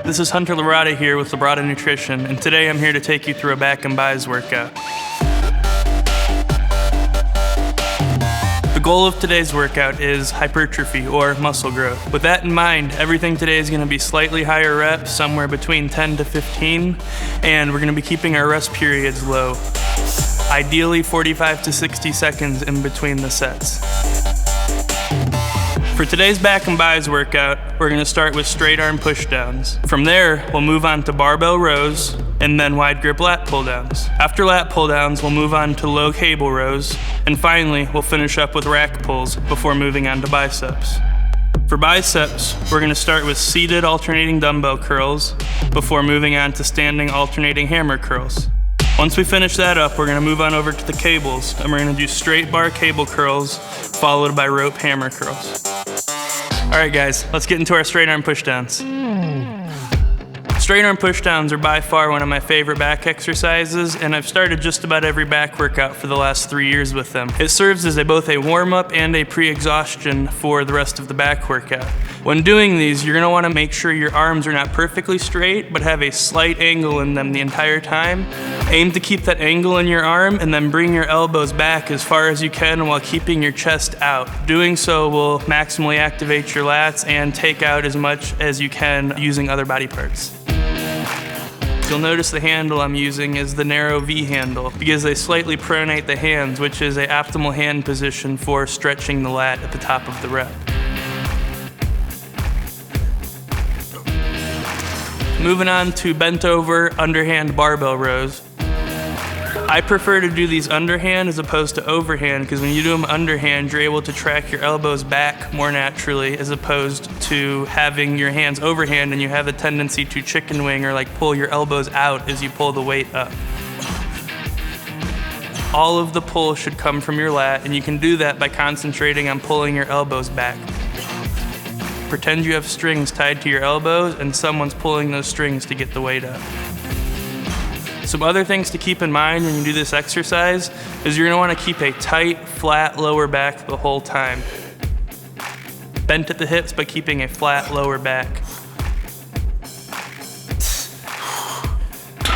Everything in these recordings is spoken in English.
This is Hunter Labrada here with Labrada Nutrition, and today I'm here to take you through a back and bis workout. The goal of today's workout is hypertrophy, or muscle growth. With that in mind, everything today is going to be slightly higher reps, somewhere between 10 to 15, and we're going to be keeping our rest periods low. Ideally 45 to 60 seconds in between the sets. For today's back and bis workout, we're going to start with straight arm push downs. From there, we'll move on to barbell rows and then wide grip lat pull downs. After lat pull downs, we'll move on to low cable rows, and finally, we'll finish up with rack pulls before moving on to biceps. For biceps, we're going to start with seated alternating dumbbell curls before moving on to standing alternating hammer curls. Once we finish that up, we're going to move on over to the cables, and we're going to do straight bar cable curls followed by rope hammer curls. All right, guys, let's get into our straight arm push downs. Straight arm push downs are by far one of my favorite back exercises, and I've started just about every back workout for the last 3 years with them. It serves as both a warm-up and a pre-exhaustion for the rest of the back workout. When doing these, you're going to want to make sure your arms are not perfectly straight, but have a slight angle in them the entire time. Aim to keep that angle in your arm, and then bring your elbows back as far as you can while keeping your chest out. Doing so will maximally activate your lats and take out as much as you can using other body parts. You'll notice the handle I'm using is the narrow V handle because they slightly pronate the hands, which is an optimal hand position for stretching the lat at the top of the rep. Moving on to bent over underhand barbell rows. I prefer to do these underhand as opposed to overhand because when you do them underhand, you're able to track your elbows back more naturally as opposed to having your hands overhand and you have a tendency to chicken wing or like pull your elbows out as you pull the weight up. All of the pull should come from your lat, and you can do that by concentrating on pulling your elbows back. Pretend you have strings tied to your elbows and someone's pulling those strings to get the weight up. Some other things to keep in mind when you do this exercise is you're going to want to keep a tight, flat lower back the whole time. Bent at the hips, but keeping a flat lower back.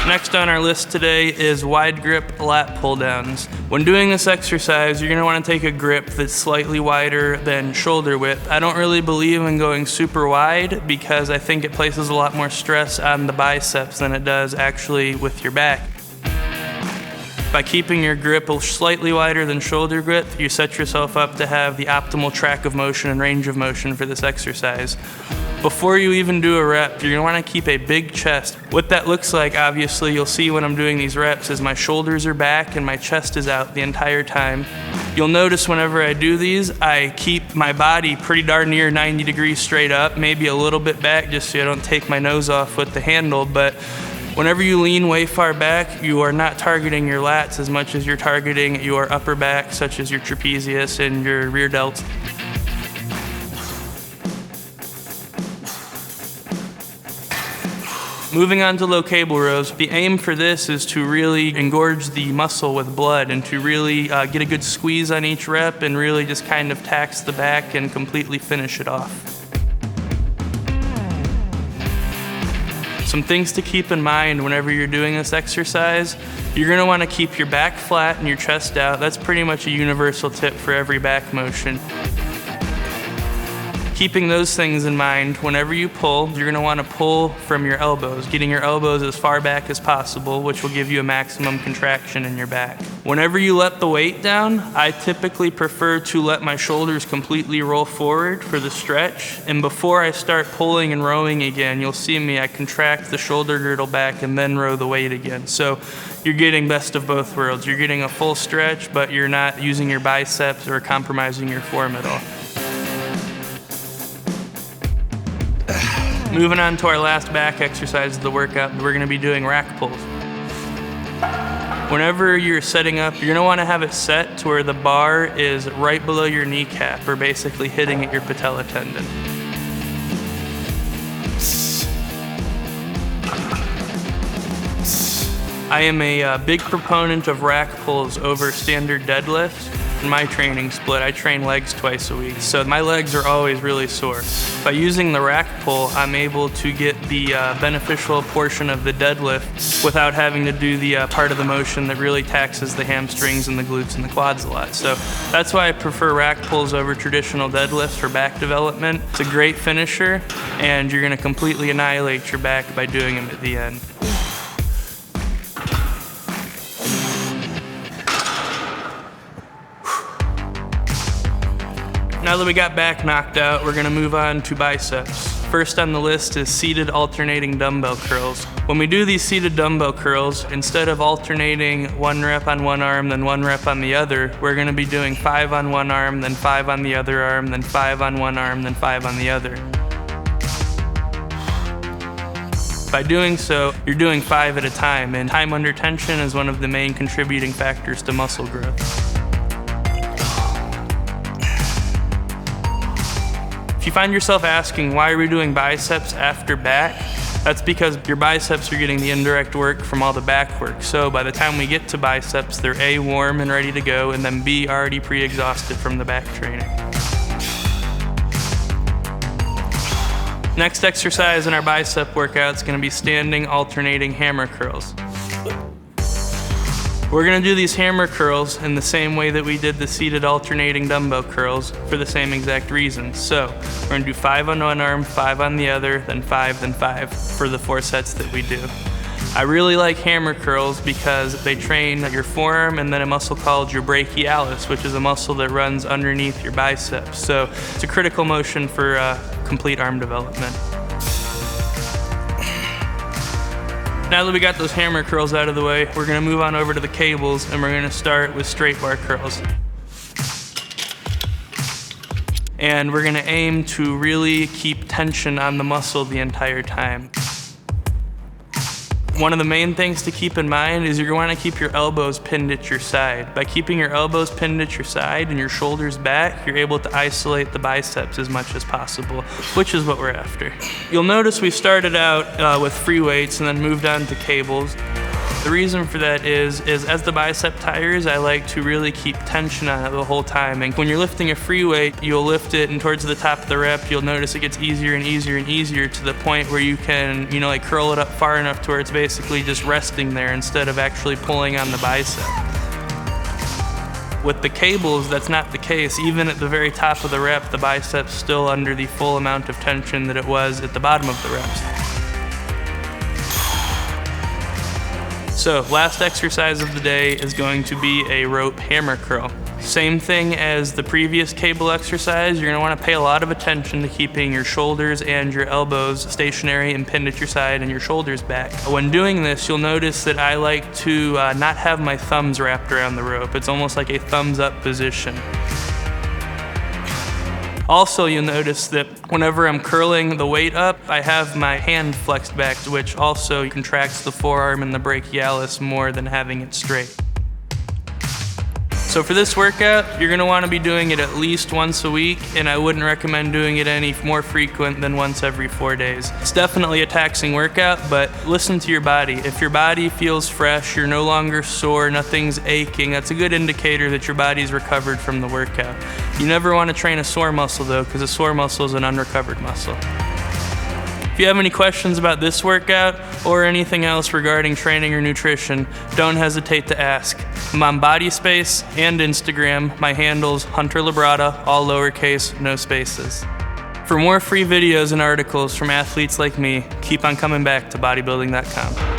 Next on our list today is wide grip lat pull downs. When doing this exercise, you're going to want to take a grip that's slightly wider than shoulder width. I don't really believe in going super wide because I think it places a lot more stress on the biceps than it does actually with your back. By keeping your grip slightly wider than shoulder width, you set yourself up to have the optimal track of motion and range of motion for this exercise. Before you even do a rep, you're going to want to keep a big chest. What that looks like, obviously, you'll see when I'm doing these reps, is my shoulders are back and my chest is out the entire time. You'll notice whenever I do these, I keep my body pretty darn near 90 degrees straight up, maybe a little bit back just so I don't take my nose off with the handle, but whenever you lean way far back, you are not targeting your lats as much as you're targeting your upper back, such as your trapezius and your rear delts. Moving on to low cable rows, the aim for this is to really engorge the muscle with blood and to really get a good squeeze on each rep and really just kind of tax the back and completely finish it off. Some things to keep in mind whenever you're doing this exercise, you're going to want to keep your back flat and your chest out. That's pretty much a universal tip for every back motion. Keeping those things in mind, whenever you pull, you're going to want to pull from your elbows, getting your elbows as far back as possible, which will give you a maximum contraction in your back. Whenever you let the weight down, I typically prefer to let my shoulders completely roll forward for the stretch, and before I start pulling and rowing again, you'll see me, I contract the shoulder girdle back and then row the weight again. So you're getting best of both worlds. You're getting a full stretch, but you're not using your biceps or compromising your form at all. Moving on to our last back exercise of the workout, we're going to be doing rack pulls. Whenever you're setting up, you're going to want to have it set to where the bar is right below your kneecap, or basically hitting at your patella tendon. I am a big proponent of rack pulls over standard deadlift. in my training split, I train legs twice a week, so my legs are always really sore. By using the rack pull, I'm able to get the beneficial portion of the deadlift without having to do the part of the motion that really taxes the hamstrings and the glutes and the quads a lot. So that's why I prefer rack pulls over traditional deadlifts for back development. It's a great finisher, and you're gonna completely annihilate your back by doing them at the end. Now that we got back knocked out, we're gonna move on to biceps. First on the list is seated alternating dumbbell curls. When we do these seated dumbbell curls, instead of alternating 1 rep on one arm, then 1 rep on the other, we're gonna be doing 5 on one arm, then 5 on the other arm, then 5 on one arm, then 5 on the other. By doing so, you're doing 5 at a time, and time under tension is one of the main contributing factors to muscle growth. If you find yourself asking, why are we doing biceps after back? That's because your biceps are getting the indirect work from all the back work. So by the time we get to biceps, they're A, warm and ready to go, and then B, already pre-exhausted from the back training. Next exercise in our bicep workout is gonna be standing alternating hammer curls. We're gonna do these hammer curls in the same way that we did the seated alternating dumbbell curls for the same exact reasons. So we're gonna do 5 on one arm, 5 on the other, then 5 for the 4 sets that we do. I really like hammer curls because they train your forearm and then a muscle called your brachialis, which is a muscle that runs underneath your biceps. So it's a critical motion for complete arm development. Now that we got those hammer curls out of the way, we're gonna move on over to the cables, and we're gonna start with straight bar curls. And we're gonna aim to really keep tension on the muscle the entire time. One of the main things to keep in mind is you're going to keep your elbows pinned at your side. By keeping your elbows pinned at your side and your shoulders back, you're able to isolate the biceps as much as possible, which is what we're after. You'll notice we started out with free weights and then moved on to cables. The reason for that is as the bicep tires, I like to really keep tension on it the whole time. And when you're lifting a free weight, you'll lift it, and towards the top of the rep, you'll notice it gets easier and easier and easier to the point where you can, like curl it up far enough to where it's basically just resting there instead of actually pulling on the bicep. With the cables, that's not the case. Even at the very top of the rep, the bicep's still under the full amount of tension that it was at the bottom of the reps. So last exercise of the day is going to be a rope hammer curl. Same thing as the previous cable exercise, you're gonna wanna pay a lot of attention to keeping your shoulders and your elbows stationary and pinned at your side and your shoulders back. When doing this, you'll notice that I like to not have my thumbs wrapped around the rope. It's almost like a thumbs up position. Also, you'll notice that whenever I'm curling the weight up, I have my hand flexed back, which also contracts the forearm and the brachialis more than having it straight. So for this workout, you're gonna wanna be doing it at least once a week, and I wouldn't recommend doing it any more frequent than once every 4 days. It's definitely a taxing workout, but listen to your body. If your body feels fresh, you're no longer sore, nothing's aching, that's a good indicator that your body's recovered from the workout. You never wanna train a sore muscle though, because a sore muscle is an unrecovered muscle. If you have any questions about this workout or anything else regarding training or nutrition, don't hesitate to ask. I'm on BodySpace and Instagram. My handle's Hunter Labrada, all lowercase, no spaces. For more free videos and articles from athletes like me, keep on coming back to Bodybuilding.com.